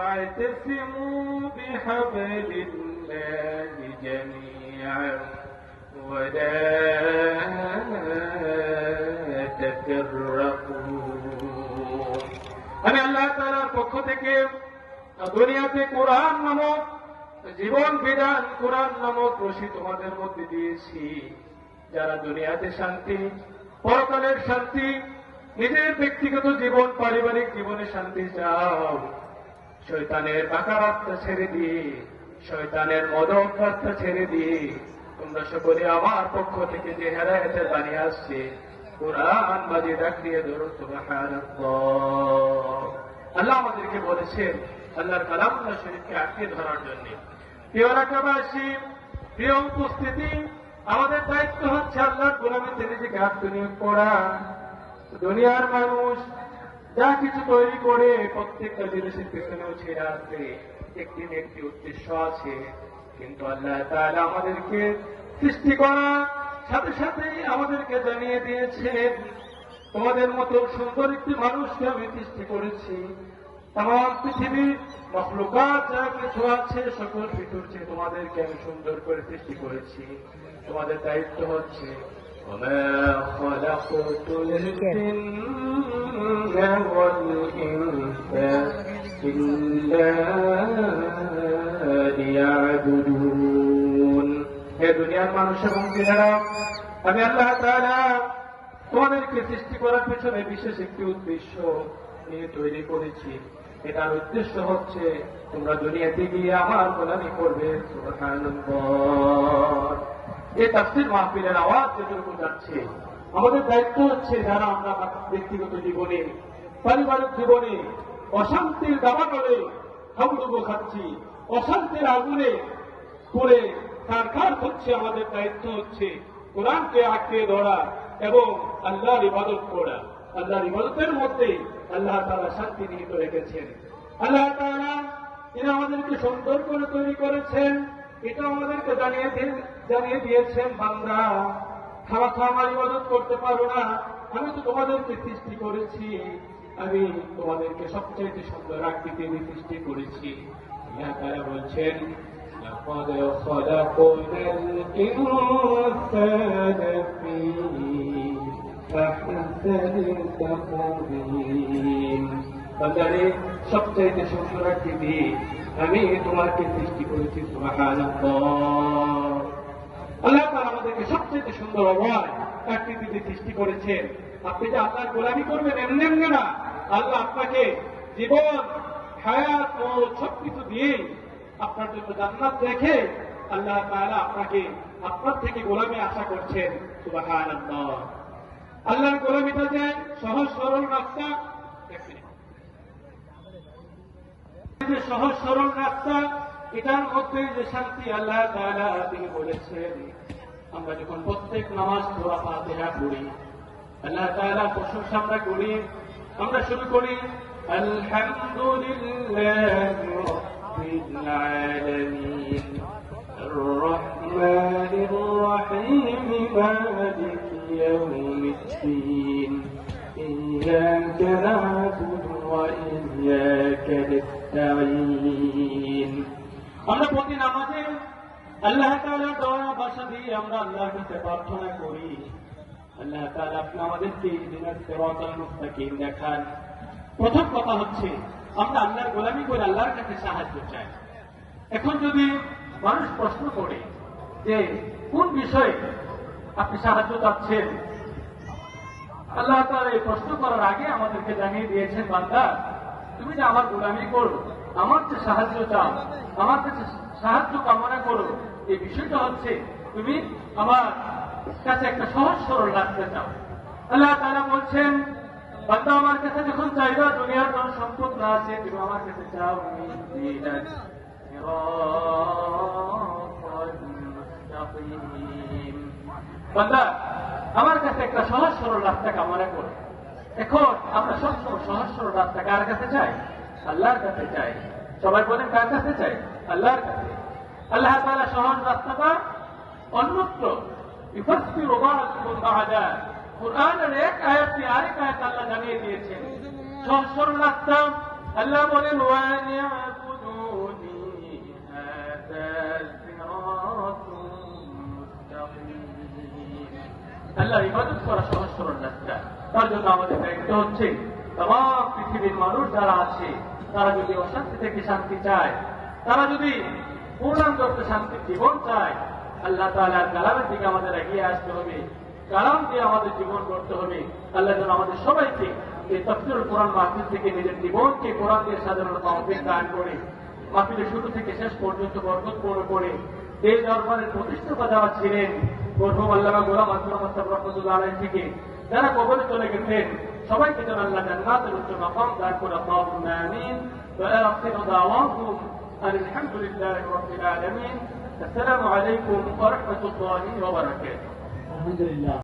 واعتصموا بحبل الله جميعا ولا تفرقوا আমি আল্লাহ তাআলার পক্ষ থেকে দুনিয়াতে কোরআন নামক জীবন বিধান, কোরআন নামক রশি তোমাদের মধ্যে দিয়েছি। যারা দুনিয়াতে শান্তি, পরকালের শান্তি, নিজের ব্যক্তিগত জীবন, পারিবারিক জীবনে শান্তি চাও, শয়তানের বাঁকা রাস্তা ছেড়ে দিয়ে, শয়তানের মদক রাস্তা ছেড়ে দিয়ে তোমরা সকলে আমার পক্ষ থেকে যে হেদায়েতের বাণী আসছে কোরআন মাজিদ আঁকড়িয়ে ধরো। সুবহানাল্লাহ। আল্লাহ আমাদেরকে বলেছেন আল্লাহর কালামুল্লাহ শরীফকে আঁকড়িয়ে ধরার জন্য। প্রিয় এলাকাবাসী, প্রিয় উপস্থিতি, আমাদের দায়িত্ব হচ্ছে আল্লাহর গোলামীতে নিজেকে আত্মনিয়োগ করা। দুনিয়ার মানুষ যা কিছু তৈরি করে প্রত্যেকটা জিনিসের পেছনেও ছেড়ে আসবে একটি না একটি উদ্দেশ্য আছে। কিন্তু আল্লাহ তাআলা আমাদেরকে সৃষ্টি করার সাথে সাথেই আমাদেরকে জানিয়ে দিয়েছেন, তোমাদের মতো সুন্দর একটি মানুষকে আমি সৃষ্টি করেছি। তামাম পৃথিবীর মখলুকাত যা কিছু আছে সকল কিছুর চেয়ে তোমাদেরকে আমি সুন্দর করে সৃষ্টি করেছি। তোমাদের দায়িত্ব হচ্ছে وما خلقت الجن والإنس إلا ليعبدون। হে দুনিয়ার মানুষ এবং জিনেরা, আমি আল্লাহ তাআলা তোমাদেরকে সৃষ্টি করার পেছনে বিশেষ একটি উদ্দেশ্য নিয়ে তৈরি করেছি। এটার উদ্দেশ্য হচ্ছে তোমরা দুনিয়াতে গিয়ে আমার গোলামি করবে। সুবহানাল্লাহ। এই তাফসীর মাহফিলের আওয়াজ যেটুকু যাচ্ছে, আমাদের দায়িত্ব হচ্ছে যারা আমরা ব্যক্তিগত জীবনে, পারিবারিক জীবনে অশান্তির দাবানলে হাবুডুবু খাচ্ছি, অশান্তির আগুনে পড়ে কারকার হচ্ছে, আমাদের দায়িত্ব হচ্ছে কোরআনকে আঁকড়ে ধরা এবং আল্লাহর ইবাদত করা। আল্লাহর ইবাদতের মধ্যে আল্লাহ তাআলা শান্তি নিহিত রেখেছেন। আল্লাহ তাআলা তিনি আমাদেরকে সুন্দর করে তৈরি করেছেন। এটা আমাদেরকে জানিয়ে দিয়েছেন, বান্দা খাওয়া আমার ইবাদত করতে পারো না, আমি তো তোমাদেরকে সৃষ্টি করেছি, আমি তোমাদেরকে সবচেয়ে সুন্দর আকৃতি দিয়ে সৃষ্টি করেছি। আল্লাহ তাআলা বলছেন لقد خلقنا الإنسان في أحسن تقويم। বান্দারে সবচেয়ে সুন্দর আকৃতি আমি তোমাকে সৃষ্টি করেছি। সুবহানাল্লাহ। আল্লাহ তাআলা আমাদেরকে সবচেয়ে সুন্দর অবয়ব আকৃতিতে সৃষ্টি করেছেন। আপনি যে আল্লাহর গোলামি করবেন এমনি এমনি না, আল্লাহ আপনাকে জীবন, হায়াত ও সবকিছু দিয়ে আপনার জন্য জান্নাত রেখে আল্লাহ তাআলা আপনাকে আপনার থেকে গোলামি আশা করছেন। সুবহানাল্লাহ। আল্লাহর গোলামিটা যে সহজ সরল রাস্তা, সহজ সরল রাস্তা, এটার মধ্যে যে শান্তি আল্লাহ তাআলা তিনি বলেছেন। আমরা যখন প্রত্যেক নামাজ দোয়া ফাতিহা পড়ি, আল্লাহ তাআলার প্রশংসা আমরা করি, আমরা শুরু করি আলহামদুলিল্লাহি রাব্বিল আলামিন আর রহমানির রহিম মালিকি ইয়াউমিদ্দিন ইয়্যাকা না'বুদু ওয়া ইয়্যাকা নাস্তাঈন। আমরা প্রতি নামাজে আল্লাহ তাআলার দয়া ভাষা দিয়ে আমরা আল্লাহর কাছে প্রার্থনা করি, আল্লাহ তাআলা আপনি আমাদেরকে ইহদিনাস সিরাতাল মুস্তাকিম দেখান। প্রথম কথা হচ্ছে আমরা আল্লাহর গোলামি করে আল্লাহর কাছে সাহায্য চাই। এখন যদি মানুষ প্রশ্ন করে যে কোন বিষয়ে আপনি সাহায্য চাচ্ছেন, আল্লাহ তাআলা এই প্রশ্ন করার আগে আমাদেরকে জানিয়ে দিয়েছেন, বান্দা তুমি যে আমার গোলামি করো, আমার যে সাহায্য চাও, আমার কাছে সাহায্য কামনা করো, এই বিষয়টা হচ্ছে তুমি আমার কাছে একটা সহজ সরল রাস্তা চাও। আল্লাহ তাআলা বলছেন, বান্দা আমার কাছে যখন চাইবা দুনিয়ার ধন সম্পদ না আছে, তুমি আমার কাছে চাও বান্দা আমার কাছে একটা সহজ সরল রাস্তা কামনা করো। এখন আমরা সবসময় সহজ সরল রাস্তা কার কাছে চাই? আল্লাহর কাছে চাই। সবাই বলেন কার কাছে চাই? আল্লাহর কাছে। আল্লাহ তাআলা সহজ রাস্তাটা অন্যত্র ইফাসসিরু বা'দুহুম বা'দা, কুরআনের এক আয়াতটি আরেক আয়াত আল্লাহ জানিয়ে দিয়েছেন। সহজ সরল রাস্তা আল্লাহ বলেন ওয়ান ইয়াবুদুনি হাযা সিরাতুম মুস্তাকিম। আল্লাহর ইবাদত করা সহজ সরল রাস্তা। তার জন্য আমাদের দায়িত্ব হচ্ছে তমাম পৃথিবীর মানুষ যারা আছে তারা যদি অশান্তি থেকে শান্তি চায়, তারা যদি পূর্ণাঙ্গ অর্থে শান্তির জীবন চায়, আল্লাহ তাআলার কালামের দিকে আমাদের এগিয়ে আসতে হবে, কালাম দিয়ে আমাদের জীবন গড়তে হবে। আল্লাহ যেন আমাদের সবাইকে এই তাফসীরুল কোরআন মাহফিল থেকে নিজের জীবনকে কোরআন দিয়ে সাজানোর তৌফিক দান করে মাহফিলের শুরু থেকে শেষ পর্যন্ত বরকতপূর্ণ করে যে দরবারের প্রতিষ্ঠাতা যারা ছিলেন মরহুম আল্লামা গোলাম আজমল মোস্তাফা রহমাতুল্লাহ আলাইহি থেকে যারা কবরে চলে গেছেন সবাইকে যেন আল্লাহ জান্নাতের উচ্চ মাকাম দান করে। আল্লাহুম্মা আমিন। ওয়া আখিরু দাওয়াহুম আলহামদুলিল্লাহি রাব্বিল আলামিন। আসসালামু আলাইকুম ওয়া রাহমাতুল্লাহি ওয়া বারাকাতুহু। আলহামদুলিল্লাহ।